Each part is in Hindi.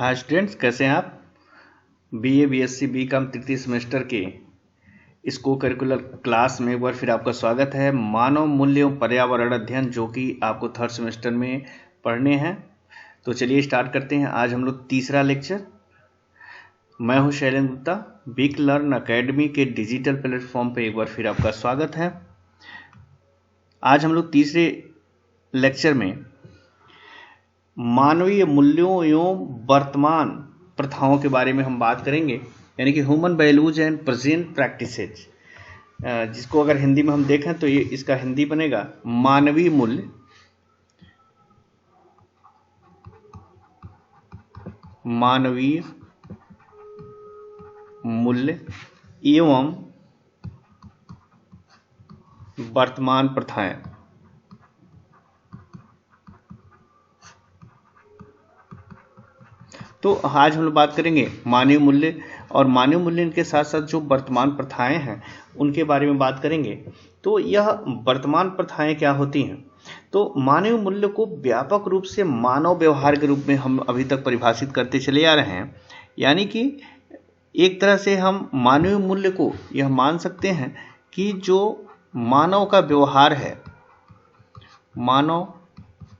हाँ स्टूडेंट्स, कैसे हैं आप। बीए बीएससी बीकॉम तृतीय सेमेस्टर के इस को करिकुलर क्लास में एक बार फिर आपका स्वागत है। मानव मूल्य एवं पर्यावरण अध्ययन, जो कि आपको थर्ड सेमेस्टर में पढ़ने हैं। तो चलिए स्टार्ट करते हैं। आज हम लोग तीसरा लेक्चर। मैं हूं Shailendra Gupta, big learn academy के डिजिटल प्लेटफॉर्म पे एक बार फिर आपका स्वागत है। आज हम लोग तीसरे लेक्चर में मानवीय मूल्यों एवं वर्तमान प्रथाओं के बारे में हम बात करेंगे, यानी कि human values and present practices, जिसको अगर हिंदी में हम देखें तो ये इसका हिंदी बनेगा मानवीय मूल्य एवं वर्तमान प्रथाएं। तो आज हम लोग बात करेंगे मानवीय मूल्य, और मानवीय मूल्य के साथ साथ जो वर्तमान प्रथाएं हैं उनके बारे में बात करेंगे। तो यह वर्तमान प्रथाएं क्या होती हैं? तो मानवीय मूल्य को व्यापक रूप से मानव व्यवहार के रूप में हम अभी तक परिभाषित करते चले आ रहे हैं। यानी कि एक तरह से हम मानवीय मूल्य को यह मान सकते हैं कि जो मानव का व्यवहार है, मानव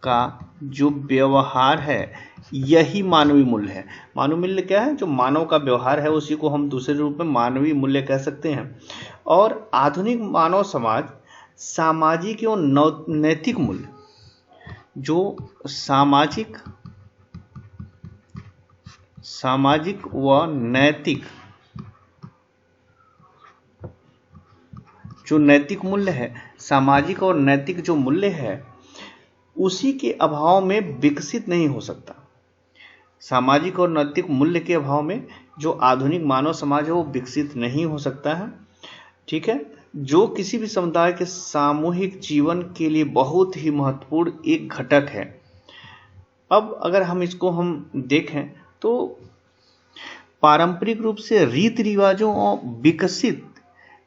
का जो व्यवहार है यही मानवीय मूल्य है। मानवीय मूल्य क्या है? जो मानव का व्यवहार है उसी को हम दूसरे रूप में मानवीय मूल्य कह सकते हैं। और आधुनिक मानव समाज सामाजिक एवं नैतिक मूल्य, जो सामाजिक व नैतिक, जो नैतिक मूल्य है, सामाजिक और नैतिक जो मूल्य है उसी के अभाव में विकसित नहीं हो सकता। सामाजिक और नैतिक मूल्य के अभाव में जो आधुनिक मानव समाज है वो विकसित नहीं हो सकता है। ठीक है, जो किसी भी समुदाय के सामूहिक जीवन के लिए बहुत ही महत्वपूर्ण एक घटक है। अब अगर हम इसको देखें तो पारंपरिक रूप से रीति रिवाजों और विकसित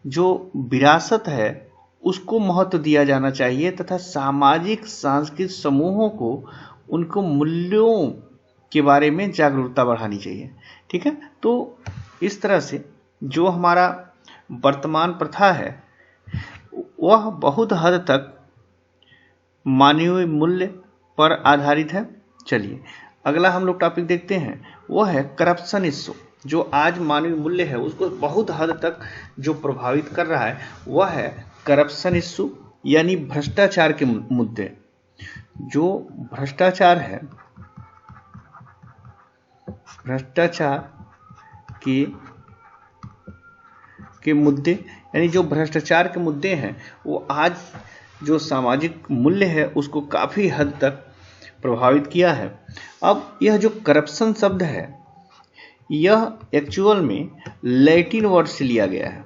जो विरासत है उसको महत्व दिया जाना चाहिए, तथा सामाजिक सांस्कृतिक समूहों को उनको मूल्यों के बारे में जागरूकता बढ़ानी चाहिए। ठीक है, तो इस तरह से जो हमारा वर्तमान प्रथा है वह बहुत हद तक मानवीय मूल्य पर आधारित है। चलिए अगला हम लोग टॉपिक देखते हैं, वो है करप्शन इश्यू। जो आज मानवीय मूल्य है उसको बहुत हद तक जो प्रभावित कर रहा है वह है करप्शन इश्यू, यानी भ्रष्टाचार के मुद्दे। जो भ्रष्टाचार है, भ्रष्टाचार के मुद्दे, यानी जो भ्रष्टाचार के मुद्दे हैं वो आज जो सामाजिक मूल्य है उसको काफी हद तक प्रभावित किया है। अब यह जो करप्शन शब्द है यह एक्चुअल में लैटिन वर्ड से लिया गया है।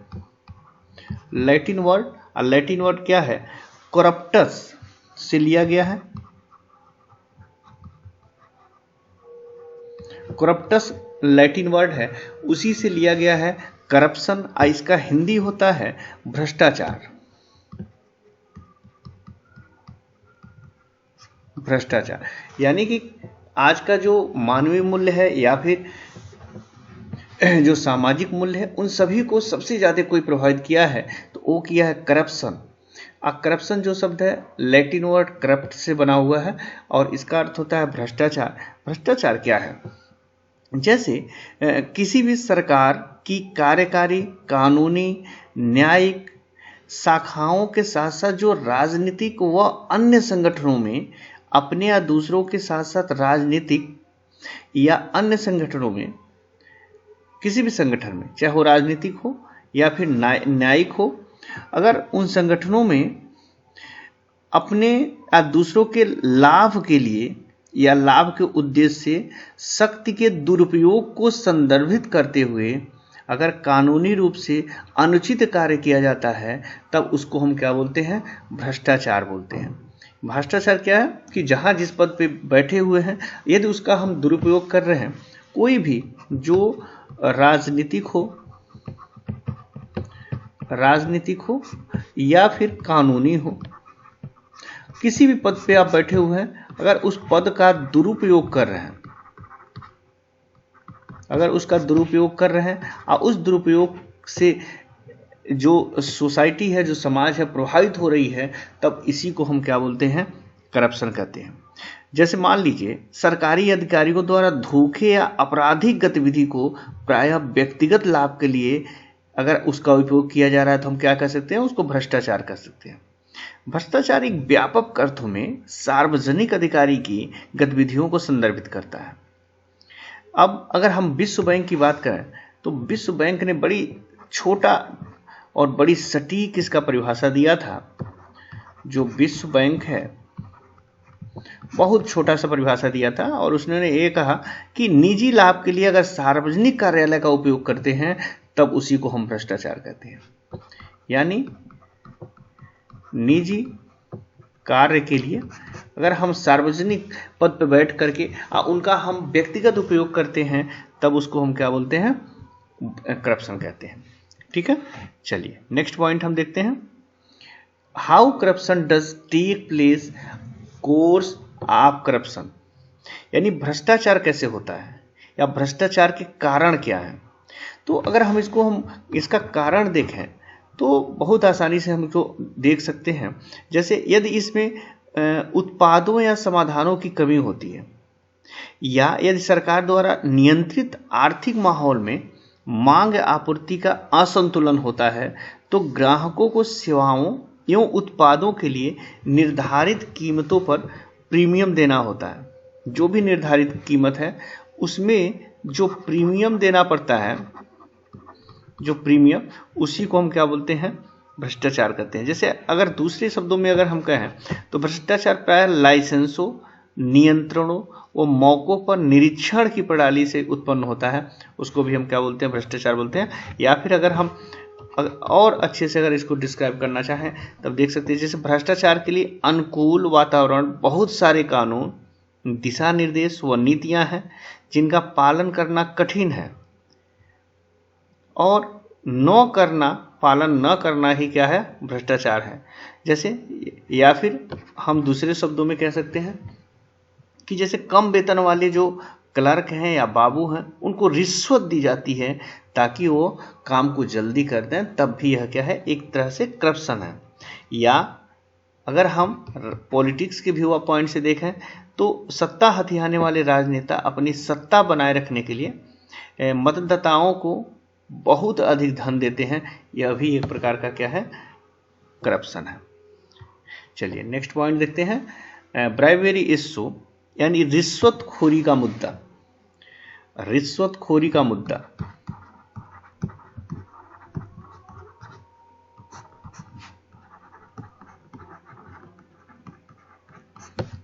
लैटिन वर्ड क्या है? करप्टस से लिया गया है। करप्टस लैटिन वर्ड है, उसी से लिया गया है करप्शन। इसका हिंदी होता है भ्रष्टाचार। भ्रष्टाचार यानी कि आज का जो मानवीय मूल्य है या फिर जो सामाजिक मूल्य है उन सभी को सबसे ज्यादा कोई प्रभावित किया है तो वो किया है करप्शन। करप्शन जो शब्द है लैटिन वर्ड करप्ट से बना हुआ है और इसका अर्थ होता है भ्रष्टाचार। भ्रष्टाचार क्या है? जैसे किसी भी सरकार की कार्यकारी, कानूनी, न्यायिक शाखाओं के साथ साथ जो राजनीतिक व अन्य संगठनों में अपने या दूसरों के साथ साथ राजनीतिक या अन्य संगठनों में, किसी भी संगठन में, चाहे वो राजनीतिक हो या फिर न्यायिक हो, अगर उन संगठनों में अपने या दूसरों के लाभ के लिए या लाभ के उद्देश्य से शक्ति के दुरुपयोग को संदर्भित करते हुए अगर कानूनी रूप से अनुचित कार्य किया जाता है तब उसको हम क्या बोलते हैं? भ्रष्टाचार बोलते हैं। भ्रष्टाचार क्या है कि जहां जिस पद पे बैठे हुए हैं यदि उसका हम दुरुपयोग कर रहे हैं, कोई भी जो राजनीतिक हो या फिर कानूनी हो, किसी भी पद पे आप बैठे हुए हैं, अगर उस पद का दुरुपयोग कर रहे हैं अगर उसका दुरुपयोग कर रहे हैं और उस दुरुपयोग से जो सोसाइटी है, जो समाज है, प्रभावित हो रही है, तब इसी को हम क्या बोलते हैं? करप्शन कहते हैं। जैसे मान लीजिए सरकारी अधिकारियों द्वारा धोखे या आपराधिक गतिविधि को प्रायः व्यक्तिगत लाभ के लिए अगर उसका उपयोग किया जा रहा है तो हम क्या कह सकते हैं? उसको भ्रष्टाचार कह सकते हैं। भ्रष्टाचार एक व्यापक अर्थों में सार्वजनिक अधिकारी की गतिविधियों को संदर्भित करता है। अब अगर हम विश्व बैंक की बात करें तो विश्व बैंक ने बड़ी छोटा और बड़ी सटीक इसका परिभाषा दिया था। जो विश्व बैंक है बहुत छोटा सा परिभाषा दिया था और उसने ये कहा कि निजी लाभ के लिए अगर सार्वजनिक कार्यालय का उपयोग करते हैं तब उसी को हम भ्रष्टाचार कहते हैं। यानी निजी कार्य के लिए अगर हम सार्वजनिक पद पर बैठ करके उनका हम व्यक्तिगत उपयोग करते हैं तब उसको हम क्या बोलते हैं? करप्शन कहते हैं। ठीक है, चलिए नेक्स्ट पॉइंट हम देखते हैं। How corruption does take place, course of corruption, यानी भ्रष्टाचार कैसे होता है या भ्रष्टाचार के कारण क्या है। तो अगर हम इसका कारण देखें तो बहुत आसानी से हम इसको देख सकते हैं। जैसे यदि इसमें उत्पादों या समाधानों की कमी होती है या यदि सरकार द्वारा नियंत्रित आर्थिक माहौल में मांग आपूर्ति का असंतुलन होता है तो ग्राहकों को सेवाओं एवं उत्पादों के लिए निर्धारित कीमतों पर प्रीमियम देना होता है। जो भी निर्धारित कीमत है उसमें जो प्रीमियम देना पड़ता है, जो प्रीमियम, उसी को हम क्या बोलते हैं? भ्रष्टाचार कहते हैं। जैसे अगर दूसरे शब्दों में अगर हम कहें तो भ्रष्टाचार प्राय लाइसेंसों, नियंत्रणों व मौकों पर निरीक्षण की प्रणाली से उत्पन्न होता है, उसको भी हम क्या बोलते हैं? भ्रष्टाचार बोलते हैं। या फिर अगर हम और अच्छे से अगर इसको डिस्क्राइब करना चाहें तब देख सकते हैं जैसे भ्रष्टाचार के लिए अनुकूल वातावरण, बहुत सारे कानून, दिशा निर्देश व नीतियां हैं जिनका पालन करना कठिन है और पालन न करना ही क्या है? भ्रष्टाचार है। जैसे या फिर हम दूसरे शब्दों में कह सकते हैं कि जैसे कम वेतन वाले जो क्लर्क हैं या बाबू हैं उनको रिश्वत दी जाती है ताकि वो काम को जल्दी कर दें, तब भी यह क्या है? एक तरह से करप्शन है। या अगर हम पॉलिटिक्स के व्यू पॉइंट से देखें तो सत्ता हथियाने वाले राजनेता अपनी सत्ता बनाए रखने के लिए मतदाताओं को बहुत अधिक धन देते हैं, यह भी एक प्रकार का क्या है? करप्शन है। चलिए नेक्स्ट पॉइंट देखते हैं। ब्राइबरी इशू यानी रिश्वतखोरी का मुद्दा। रिश्वतखोरी का मुद्दा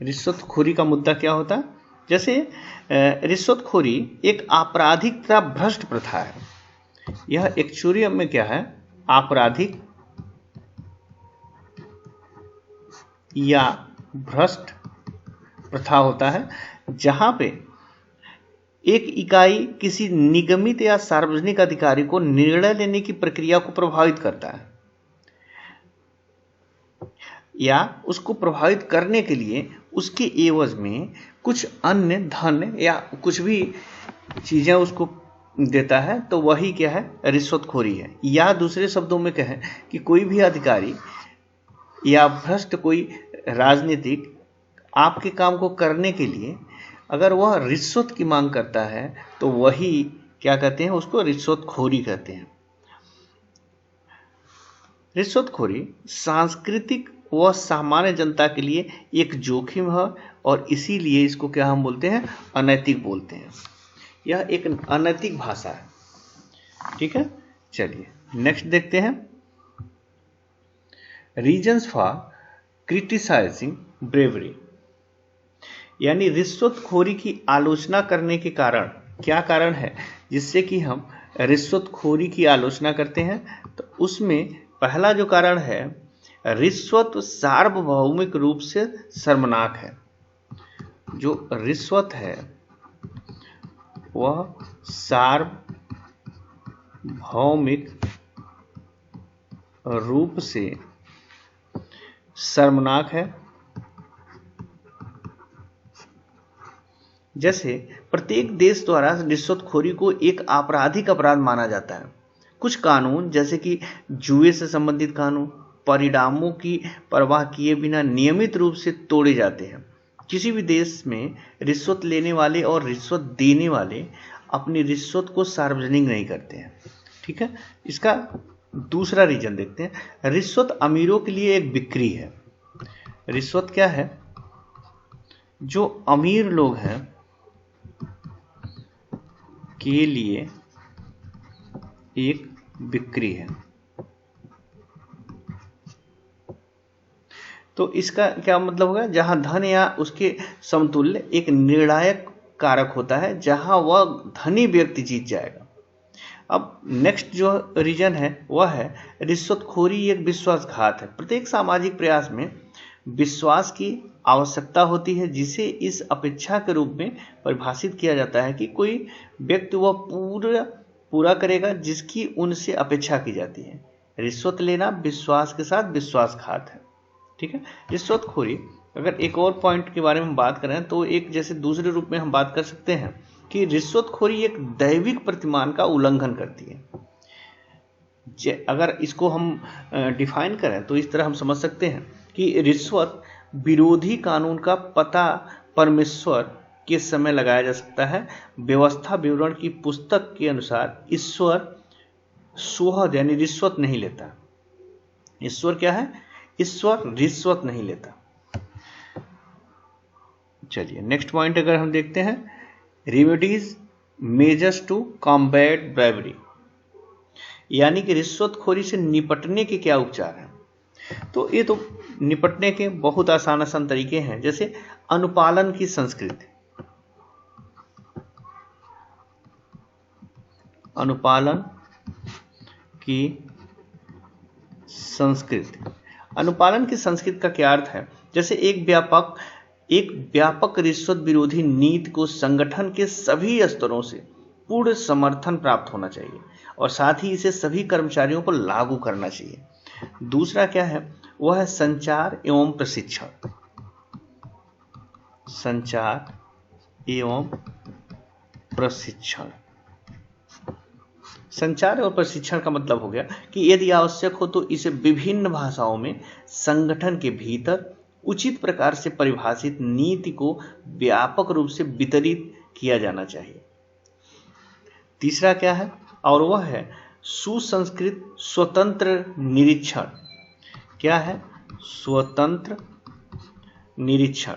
रिश्वतखोरी का मुद्दा क्या होता है? जैसे रिश्वतखोरी एक आपराधिक तथा भ्रष्ट प्रथा है। यह एक्चुअली में क्या है? आपराधिक या भ्रष्ट प्रथा होता है जहां पे एक इकाई किसी निगमित या सार्वजनिक अधिकारी को निर्णय लेने की प्रक्रिया को प्रभावित करता है या उसको प्रभावित करने के लिए उसके एवज में कुछ अन्य धन या कुछ भी चीजें उसको देता है, तो वही क्या है? रिश्वतखोरी है। या दूसरे शब्दों में कहें कि कोई भी अधिकारी या भ्रष्ट कोई राजनीतिक आपके काम को करने के लिए अगर वह रिश्वत की मांग करता है तो वही क्या कहते हैं? उसको रिश्वतखोरी कहते हैं। रिश्वतखोरी सांस्कृतिक व सामान्य जनता के लिए एक जोखिम है और इसीलिए इसको क्या हम बोलते हैं? अनैतिक बोलते हैं। यह एक अनैतिक भाषा है। ठीक है, चलिए नेक्स्ट देखते हैं। रीजंस फॉर क्रिटिसाइजिंग ब्रेवरी, यानी रिश्वतखोरी की आलोचना करने के कारण क्या कारण है जिससे कि हम रिश्वतखोरी की आलोचना करते हैं? तो उसमें पहला जो कारण है, रिश्वत सार्वभौमिक रूप से शर्मनाक है। जो रिश्वत है वह सार्वभौमिक रूप से शर्मनाक है जैसे प्रत्येक देश द्वारा रिश्वतखोरी को एक आपराधिक अपराध माना जाता है। कुछ कानून जैसे कि जुए से संबंधित कानून परिणामों की परवाह किए बिना नियमित रूप से तोड़े जाते हैं। किसी भी देश में रिश्वत लेने वाले और रिश्वत देने वाले अपनी रिश्वत को सार्वजनिक नहीं करते हैं। ठीक है, इसका दूसरा रीजन देखते हैं। रिश्वत अमीरों के लिए एक बिक्री है। रिश्वत क्या है? जो अमीर लोग हैं के लिए एक बिक्री है। तो इसका क्या मतलब होगा? जहां धन या उसके समतुल्य एक निर्णायक कारक होता है, जहां वह धनी व्यक्ति जीत जाएगा। अब नेक्स्ट जो रीजन है वह है रिश्वतखोरी एक विश्वासघात है। प्रत्येक सामाजिक प्रयास में विश्वास की आवश्यकता होती है, जिसे इस अपेक्षा के रूप में परिभाषित किया जाता है कि कोई व्यक्ति वह पूरा करेगा जिसकी उनसे अपेक्षा की जाती है। रिश्वत लेना विश्वास के साथ विश्वासघात है। ठीक है, रिश्वतखोरी अगर एक और पॉइंट के बारे में बात करें तो एक जैसे दूसरे रूप में हम बात कर सकते हैं कि रिश्वतखोरी एक दैविक प्रतिमान का उल्लंघन करती है। अगर इसको हम डिफाइन करें तो इस तरह हम समझ सकते हैं कि रिश्वत विरोधी कानून का पता परमेश्वर के समय लगाया जा सकता है। व्यवस्था विवरण की पुस्तक के अनुसार ईश्वर सोहद यानी रिश्वत नहीं लेता। ईश्वर क्या है? ईश्वर रिश्वत नहीं लेता। चलिए नेक्स्ट पॉइंट अगर हम देखते हैं, remedies measures to combat bribery, यानी कि रिश्वतखोरी से निपटने के क्या उपचार हैं। तो ये तो निपटने के बहुत आसान तरीके हैं, जैसे अनुपालन की संस्कृति। अनुपालन की संस्कृति। अनुपालन की संस्कृति का क्या अर्थ है? जैसे एक व्यापक रिश्वत विरोधी नीति को संगठन के सभी स्तरों से पूर्ण समर्थन प्राप्त होना चाहिए और साथ ही इसे सभी कर्मचारियों पर लागू करना चाहिए। दूसरा क्या है? वह है संचार एवं प्रशिक्षण। संचार एवं प्रशिक्षण। संचार और प्रशिक्षण का मतलब हो गया कि यदि आवश्यक हो तो इसे विभिन्न भाषाओं में संगठन के भीतर उचित प्रकार से परिभाषित नीति को व्यापक रूप से वितरित किया जाना चाहिए। तीसरा क्या है? और वह है सुसंस्कृत स्वतंत्र निरीक्षण। क्या है? स्वतंत्र निरीक्षण।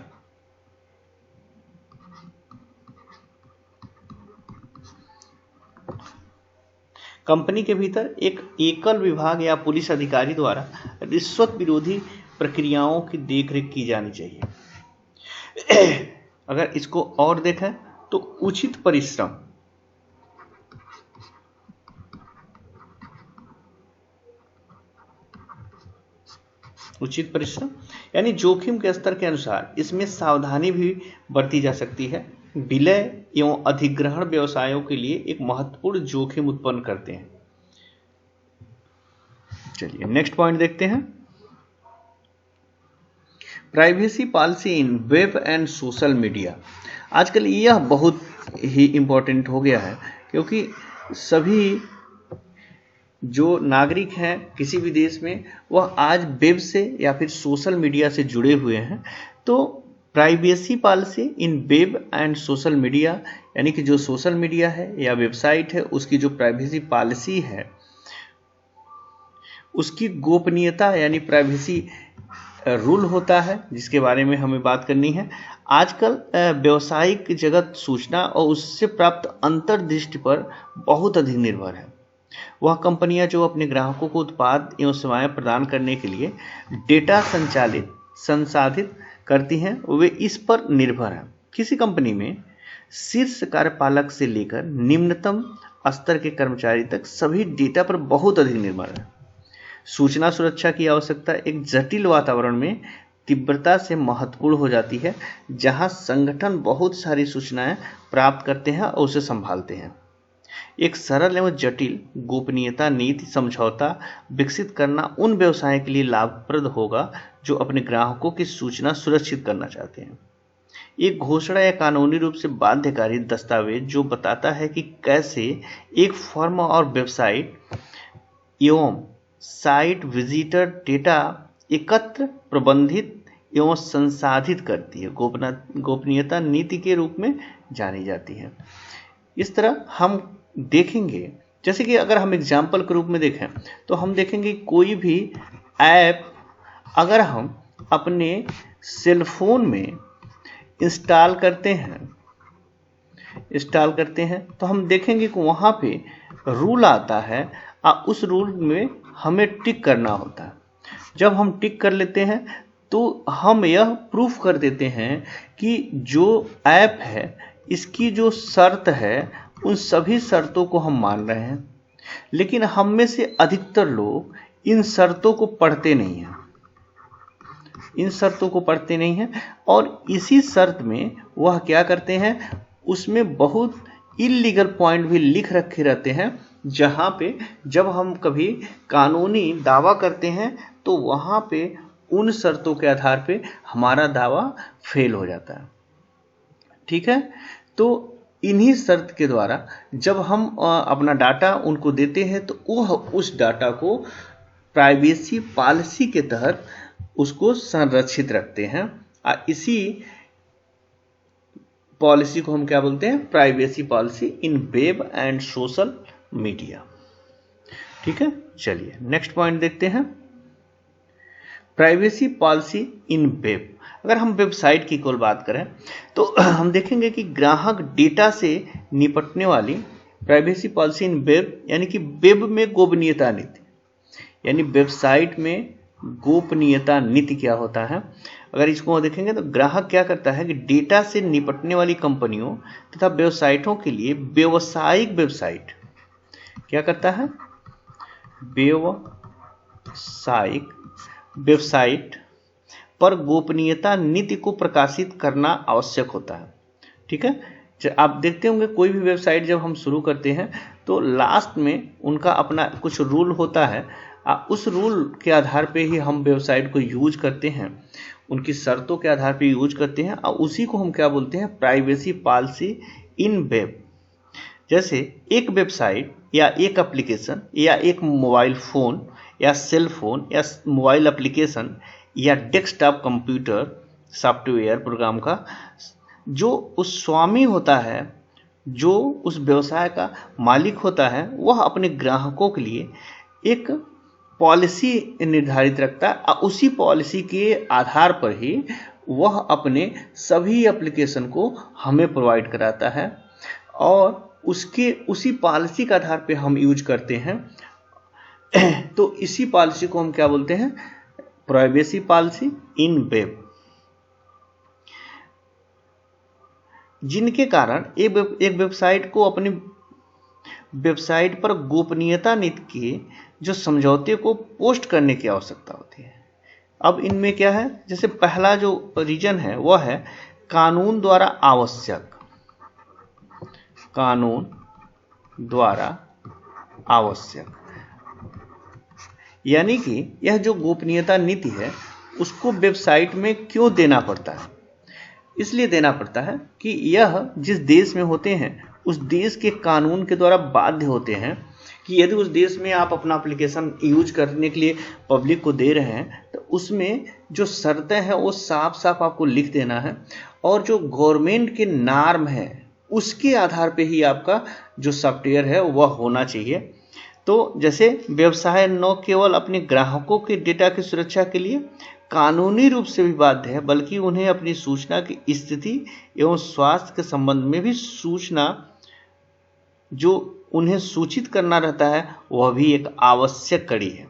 कंपनी के भीतर एक एकल विभाग या पुलिस अधिकारी द्वारा रिश्वत विरोधी प्रक्रियाओं की देखरेख की जानी चाहिए। अगर इसको और देखें तो उचित परिश्रम, उचित परिश्रम यानी जोखिम के स्तर के अनुसार इसमें सावधानी भी बरती जा सकती है। विलय एवं अधिग्रहण व्यवसायों के लिए एक महत्वपूर्ण जोखिम उत्पन्न करते हैं। चलिए नेक्स्ट पॉइंट देखते हैं, privacy policy in web and social media. आजकल यह बहुत ही इंपॉर्टेंट हो गया है, क्योंकि सभी जो नागरिक हैं किसी भी देश में वह आज वेब से या फिर सोशल मीडिया से जुड़े हुए हैं। तो privacy policy in web and social media यानी कि जो सोशल मीडिया है या वेबसाइट है उसकी जो प्राइवेसी पॉलिसी है उसकी गोपनीयता यानी प्राइवेसी रूल होता है, जिसके बारे में हमें बात करनी है। आजकल व्यावसायिक जगत सूचना और उससे प्राप्त अंतर्दृष्टि पर बहुत अधिक निर्भर है। वह कंपनियां जो अपने ग्राहकों को उत्पाद एवं सेवाएं प्रदान करने के लिए डेटा संसाधित करती हैं वे इस पर निर्भर हैं। किसी कंपनी में शीर्ष कार्यपालक से लेकर निम्नतम स्तर के कर्मचारी तक सभी डेटा पर बहुत अधिक निर्भर है। सूचना सुरक्षा की आवश्यकता एक जटिल वातावरण में तीव्रता से महत्वपूर्ण हो जाती है, जहां संगठन बहुत सारी सूचनाएं प्राप्त करते हैं और उसे संभालते हैं। एक सरल एवं जटिल गोपनीयता नीति समझौता विकसित करना उन व्यवसायों के लिए लाभप्रद होगा जो अपने ग्राहकों की सूचना सुरक्षित करना चाहते हैं। एक घोषणा या कानूनी रूप से बाध्यकारी दस्तावेज जो बताता है कि कैसे एक फर्म और वेबसाइट एवं साइट विजिटर डेटा एकत्र प्रबंधित एवं संसाधित करती है, गोपनीयता नीति के रूप में जानी जाती है। इस तरह हम देखेंगे, जैसे कि अगर हम एग्जाम्पल के रूप में देखें तो हम देखेंगे कोई भी ऐप अगर हम अपने सेल फोन में इंस्टॉल करते हैं तो हम देखेंगे कि वहाँ पे रूल आता है और उस रूल में हमें टिक करना होता है। जब हम टिक कर लेते हैं तो हम यह प्रूफ कर देते हैं कि जो ऐप है इसकी जो शर्त है उन सभी शर्तों को हम मान रहे हैं, लेकिन हम में से अधिकतर लोग इन शर्तों को पढ़ते नहीं हैं और इसी शर्त में वह क्या करते हैं, उसमें बहुत इल्लीगल पॉइंट भी लिख रखे रहते हैं, जहां पे जब हम कभी कानूनी दावा करते हैं तो वहां पे उन शर्तों के आधार पे हमारा दावा फेल हो जाता है। ठीक है, तो इन्हीं शर्त के द्वारा जब हम अपना डाटा उनको देते हैं तो वह उस डाटा को प्राइवेसी पॉलिसी के तहत उसको संरक्षित रखते हैं। इसी पॉलिसी को हम क्या बोलते हैं, privacy policy in web and social media. ठीक है, चलिए नेक्स्ट पॉइंट देखते हैं, प्राइवेसी पॉलिसी इन वेब। अगर हम वेबसाइट की कुल बात करें तो हम देखेंगे कि ग्राहक डेटा से निपटने वाली प्राइवेसी पॉलिसी इन वेब, यानी कि वेब में गोपनीयता नीति, यानी वेबसाइट में गोपनीयता नीति क्या होता है। अगर इसको देखेंगे तो ग्राहक क्या करता है कि डेटा से निपटने वाली कंपनियों तथा वेबसाइटों के लिए व्यावसायिक वेबसाइट क्या करता है, व्यावसायिक वेबसाइट पर गोपनीयता नीति को प्रकाशित करना आवश्यक होता है। ठीक है, आप देखते होंगे कोई भी वेबसाइट जब हम शुरू करते हैं तो लास्ट में उनका अपना कुछ रूल होता है, उस रूल के आधार पे ही हम वेबसाइट को यूज करते हैं, उनकी शर्तों के आधार पे यूज करते हैं और उसी को हम क्या बोलते हैं, प्राइवेसी पॉलिसी इन वेब। जैसे एक वेबसाइट या एक एप्लीकेशन या एक मोबाइल फ़ोन या सेल फोन या मोबाइल एप्लीकेशन या डेस्कटॉप कंप्यूटर सॉफ्टवेयर प्रोग्राम का जो उस स्वामी होता है, जो उस व्यवसाय का मालिक होता है, वह अपने ग्राहकों के लिए एक पॉलिसी निर्धारित रखता है और उसी पॉलिसी के आधार पर ही वह अपने सभी एप्लीकेशन को हमें प्रोवाइड कराता है और उसी पॉलिसी के आधार पर हम यूज करते हैं। तो इसी पॉलिसी को हम क्या बोलते हैं, प्राइवेसी पॉलिसी इन वेब, जिनके कारण एक वेबसाइट को अपनी वेबसाइट पर गोपनीयता नीति के जो समझौते को पोस्ट करने की आवश्यकता होती है। अब इनमें क्या है, जैसे पहला जो रीजन है वह है कानून द्वारा आवश्यक, कानून द्वारा आवश्यक, यानी कि यह जो गोपनीयता नीति है उसको वेबसाइट में क्यों देना पड़ता है, इसलिए देना पड़ता है कि यह जिस देश में होते हैं उस देश के कानून के द्वारा बाध्य होते हैं कि यदि उस देश में आप अपना एप्लीकेशन यूज करने के लिए पब्लिक को दे रहे हैं तो उसमें जो शर्तें हैं वो साफ साफ आपको लिख देना है और जो गवर्नमेंट के नॉर्म है उसके आधार पे ही आपका जो सॉफ्टवेयर है वह होना चाहिए। तो जैसे व्यवसाय न केवल अपने ग्राहकों के डेटा की सुरक्षा के लिए कानूनी रूप से भी बाध्य है, बल्कि उन्हें अपनी सूचना की स्थिति एवं स्वास्थ्य के संबंध में भी सूचना जो उन्हें सूचित करना रहता है वह भी एक आवश्यक कड़ी है।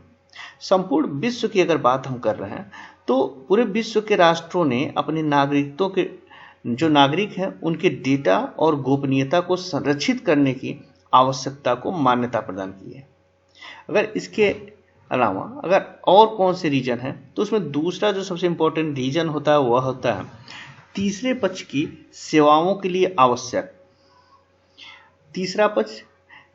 संपूर्ण विश्व की अगर बात हम कर रहे हैं तो पूरे विश्व के राष्ट्रों ने अपने नागरिकों के जो नागरिक हैं उनके डेटा और गोपनीयता को संरक्षित करने की आवश्यकता को मान्यता प्रदान की है। अगर इसके अलावा अगर और कौन से रीजन है तो उसमें दूसरा जो सबसे इंपॉर्टेंट रीजन होता है वह होता है तीसरे पक्ष की सेवाओं के लिए आवश्यक। तीसरा पक्ष,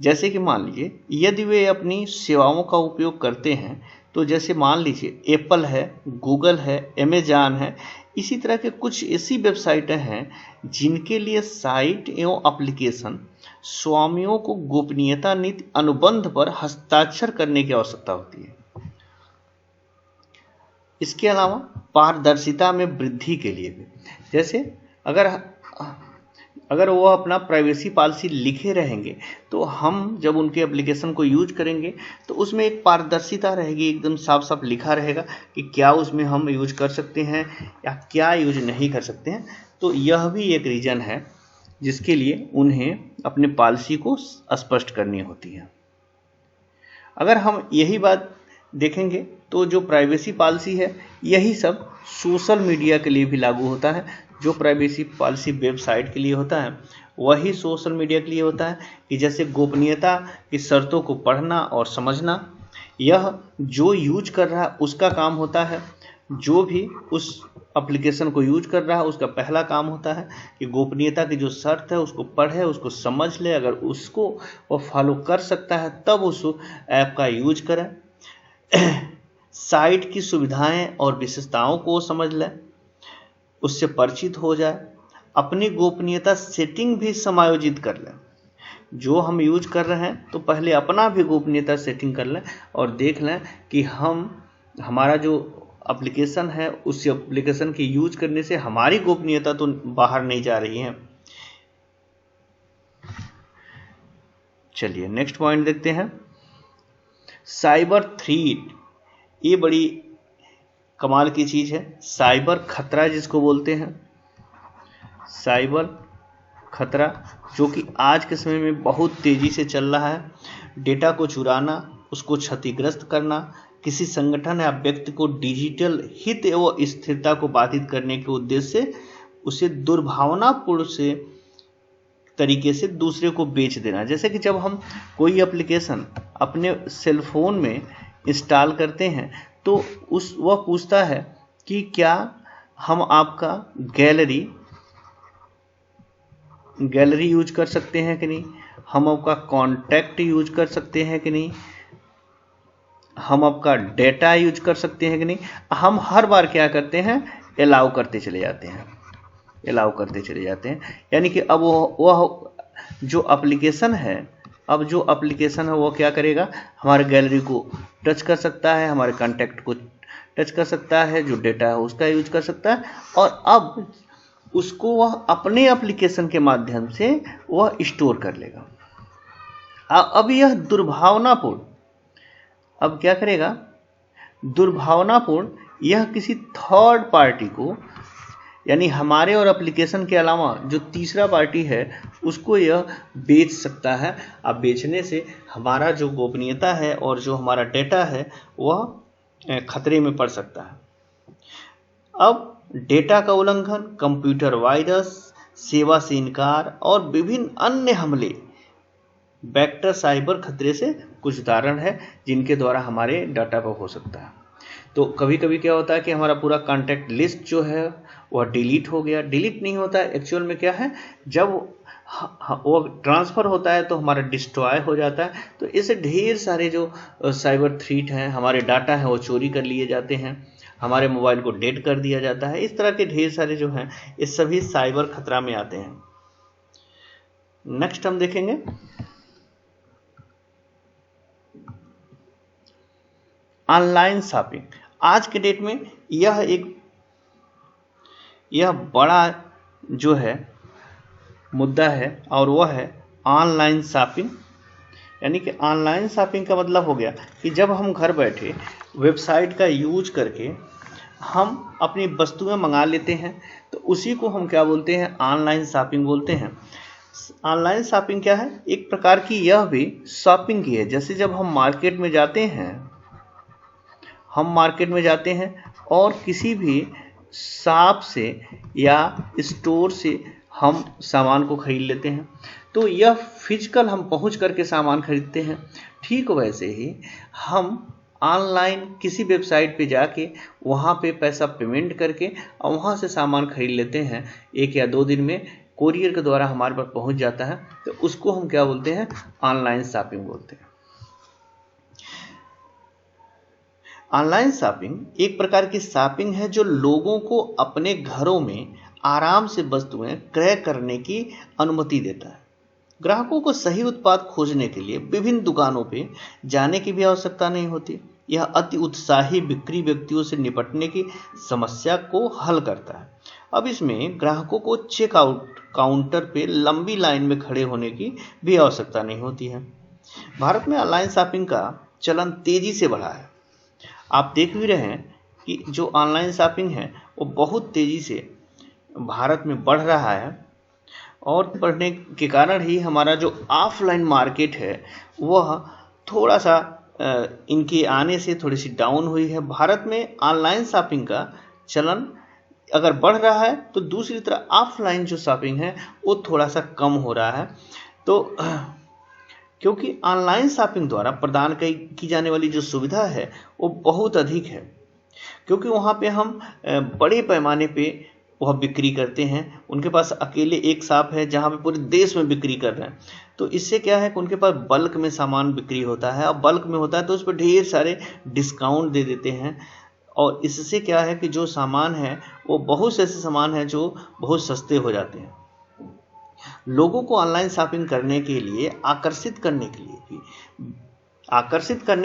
जैसे कि मान लीजिए यदि वे अपनी सेवाओं का उपयोग करते हैं तो जैसे मान लीजिए एप्पल है, गूगल है, अमेजॉन है, इसी तरह के कुछ ऐसी वेबसाइटें हैं जिनके लिए साइट एवं एप्लीकेशन स्वामियों को गोपनीयता नीति अनुबंध पर हस्ताक्षर करने की आवश्यकता होती है। इसके अलावा पारदर्शिता में वृद्धि के लिए भी, जैसे अगर वो अपना प्राइवेसी पॉलिसी लिखे रहेंगे तो हम जब उनके एप्लीकेशन को यूज करेंगे तो उसमें एक पारदर्शिता रहेगी, एकदम साफ साफ लिखा रहेगा कि क्या उसमें हम यूज कर सकते हैं या क्या यूज नहीं कर सकते हैं। तो यह भी एक रीज़न है जिसके लिए उन्हें अपने पॉलिसी को स्पष्ट करनी होती है। अगर हम यही बात देखेंगे तो जो प्राइवेसी पॉलिसी है यही सब सोशल मीडिया के लिए भी लागू होता है। जो प्राइवेसी पॉलिसी वेबसाइट के लिए होता है वही सोशल मीडिया के लिए होता है कि जैसे गोपनीयता की शर्तों को पढ़ना और समझना, यह जो यूज कर रहा है उसका काम होता है। जो भी उस एप्लीकेशन को यूज कर रहा है उसका पहला काम होता है कि गोपनीयता की जो शर्त है उसको पढ़े, उसको समझ ले, अगर उसको वो फॉलो कर सकता है तब उस ऐप का यूज करें। साइट की सुविधाएं और विशेषताओं को समझ लें, उससे परिचित हो जाए, अपनी गोपनीयता सेटिंग भी समायोजित कर लें। जो हम यूज कर रहे हैं तो पहले अपना भी गोपनीयता सेटिंग कर लें और देख लें कि हमारा जो एप्लीकेशन है उस एप्लीकेशन के यूज करने से हमारी गोपनीयता तो बाहर नहीं जा रही है। चलिए नेक्स्ट पॉइंट देखते हैं, साइबर थ्रेट। ये बड़ी कमाल की चीज है, साइबर खतरा जिसको बोलते हैं। साइबर खतरा जो कि आज के समय में बहुत तेजी से चल रहा है। डेटा को चुराना, उसको क्षतिग्रस्त करना, किसी संगठन या व्यक्ति को डिजिटल हित एवं स्थिरता को बाधित करने के उद्देश्य से उसे दुर्भावनापूर्ण से तरीके से दूसरे को बेच देना। जैसे कि जब हम कोई एप्लीकेशन अपने सेल फोन में इंस्टॉल करते हैं तो वह पूछता है कि क्या हम आपका गैलरी यूज कर सकते हैं कि नहीं, हम आपका कॉन्टैक्ट यूज कर सकते हैं कि नहीं, हम आपका डेटा यूज कर सकते हैं कि नहीं। हम हर बार क्या करते हैं, अलाउ करते चले जाते हैं। यानी कि अब वह जो एप्लीकेशन है वो क्या करेगा, हमारे गैलरी को टच कर सकता है, हमारे कॉन्टैक्ट को टच कर सकता है, जो डेटा है उसका यूज कर सकता है, और अब उसको वह अपने एप्लीकेशन के माध्यम से वह स्टोर कर लेगा। अब यह दुर्भावनापूर्ण, अब क्या करेगा, दुर्भावनापूर्ण यह किसी थर्ड पार्टी को, यानी हमारे और एप्लीकेशन के अलावा जो तीसरा पार्टी है उसको यह बेच सकता है। अब बेचने से हमारा जो गोपनीयता है और जो हमारा डेटा है वह खतरे में पड़ सकता है। अब डेटा का उल्लंघन, कंप्यूटर वायरस, सेवा से इनकार और विभिन्न अन्य हमले वेक्टर साइबर खतरे से कुछ उदाहरण है जिनके द्वारा हमारे डाटा पर हो सकता है। तो कभी कभी क्या होता है कि हमारा पूरा कॉन्टैक्ट लिस्ट जो है वह डिलीट हो गया। डिलीट नहीं होता है, एक्चुअल में क्या है, जब वो ट्रांसफ़र होता है तो हमारा डिस्ट्रॉय हो जाता है। तो ऐसे ढेर सारे जो साइबर थ्रेट हैं, हमारे डाटा हैं वो चोरी कर लिए जाते हैं, हमारे मोबाइल को डेड कर दिया जाता है। इस तरह के ढेर सारे जो हैं ये सभी साइबर खतरा में आते हैं। नेक्स्ट हम देखेंगे ऑनलाइन शॉपिंग। आज के डेट में यह बड़ा जो है मुद्दा है और वह है ऑनलाइन शॉपिंग। यानी कि ऑनलाइन शॉपिंग का मतलब हो गया कि जब हम घर बैठे वेबसाइट का यूज करके हम अपनी वस्तुएं मंगा लेते हैं तो उसी को हम क्या बोलते हैं, ऑनलाइन शॉपिंग बोलते हैं। ऑनलाइन शॉपिंग क्या है, एक प्रकार की यह भी शॉपिंग की है। जैसे जब हम मार्केट में जाते हैं और किसी भी शॉप से या स्टोर से हम सामान को खरीद लेते हैं तो यह फिजिकल हम पहुंच करके सामान खरीदते हैं। ठीक वैसे ही हम ऑनलाइन किसी वेबसाइट पे जाके वहाँ पे पैसा पेमेंट करके और वहाँ से सामान खरीद लेते हैं। 1 या 2 दिन में कोरियर के द्वारा हमारे पास पहुँच जाता है, तो उसको हम क्या बोलते हैं, ऑनलाइन शॉपिंग बोलते हैं। ऑनलाइन शॉपिंग एक प्रकार की शॉपिंग है जो लोगों को अपने घरों में आराम से वस्तुएं क्रय करने की अनुमति देता है। ग्राहकों को सही उत्पाद खोजने के लिए विभिन्न दुकानों पे जाने की भी आवश्यकता नहीं होती। यह अति उत्साही बिक्री व्यक्तियों से निपटने की समस्या को हल करता है। अब इसमें ग्राहकों को चेकआउट काउंटर पे लंबी लाइन में खड़े होने की भी आवश्यकता नहीं होती है। भारत में ऑनलाइन शॉपिंग का चलन तेजी से बढ़ा है। आप देख भी रहे हैं कि जो ऑनलाइन शॉपिंग है वो बहुत तेजी से भारत में बढ़ रहा है, और बढ़ने के कारण ही हमारा जो ऑफलाइन मार्केट है वह थोड़ा सा इनके आने से थोड़ी सी डाउन हुई है। भारत में ऑनलाइन शॉपिंग का चलन अगर बढ़ रहा है तो दूसरी तरफ ऑफलाइन जो शॉपिंग है वो थोड़ा सा कम हो रहा है। तो क्योंकि ऑनलाइन शॉपिंग द्वारा प्रदान की जाने वाली जो सुविधा है वो बहुत अधिक है, क्योंकि वहाँ पे हम बड़े पैमाने पे वह बिक्री करते हैं। उनके पास अकेले एक शॉप है जहाँ पे पूरे देश में बिक्री कर रहे हैं। तो इससे क्या है कि उनके पास बल्क में सामान बिक्री होता है, और बल्क में होता है तो उस पर ढेर सारे डिस्काउंट दे देते हैं, और इससे क्या है कि जो सामान है वो बहुत से ऐसे सामान हैं जो बहुत सस्ते हो जाते हैं। लोगों को ऑनलाइन शॉपिंग करने के लिए आकर्षित करने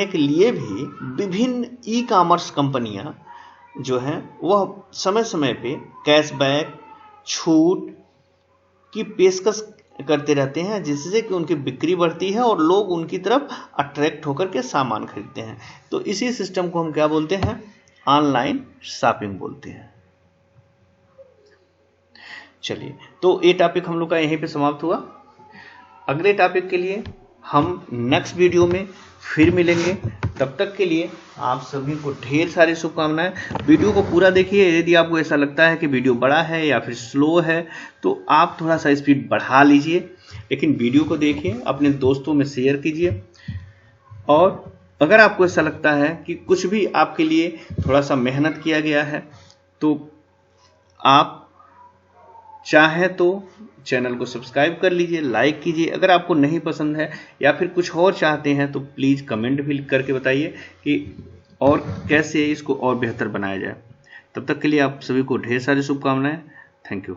के लिए भी विभिन्न ई कॉमर्स कंपनियां जो हैं वह समय समय पे कैशबैक छूट की पेशकश करते रहते हैं, जिससे कि उनकी बिक्री बढ़ती है और लोग उनकी तरफ अट्रैक्ट होकर के सामान खरीदते हैं। तो इसी सिस्टम को हम क्या बोलते हैं? ऑनलाइन शॉपिंग बोलते हैं। चलिए, तो ये टॉपिक हम लोग का यहीं पे समाप्त हुआ। अगले टॉपिक के लिए हम नेक्स्ट वीडियो में फिर मिलेंगे। तब तक के लिए आप सभी को ढेर सारी शुभकामनाएं। वीडियो को पूरा देखिए। यदि आपको ऐसा लगता है कि वीडियो बड़ा है या फिर स्लो है तो आप थोड़ा सा स्पीड बढ़ा लीजिए, लेकिन वीडियो को देखिए, अपने दोस्तों में शेयर कीजिए। और अगर आपको ऐसा लगता है कि कुछ भी आपके लिए थोड़ा सा मेहनत किया गया है तो आप चाहे तो चैनल को सब्सक्राइब कर लीजिए, लाइक कीजिए। अगर आपको नहीं पसंद है या फिर कुछ और चाहते हैं तो प्लीज़ कमेंट भी करके बताइए कि और कैसे इसको और बेहतर बनाया जाए। तब तक के लिए आप सभी को ढेर सारी शुभकामनाएं। Thank you.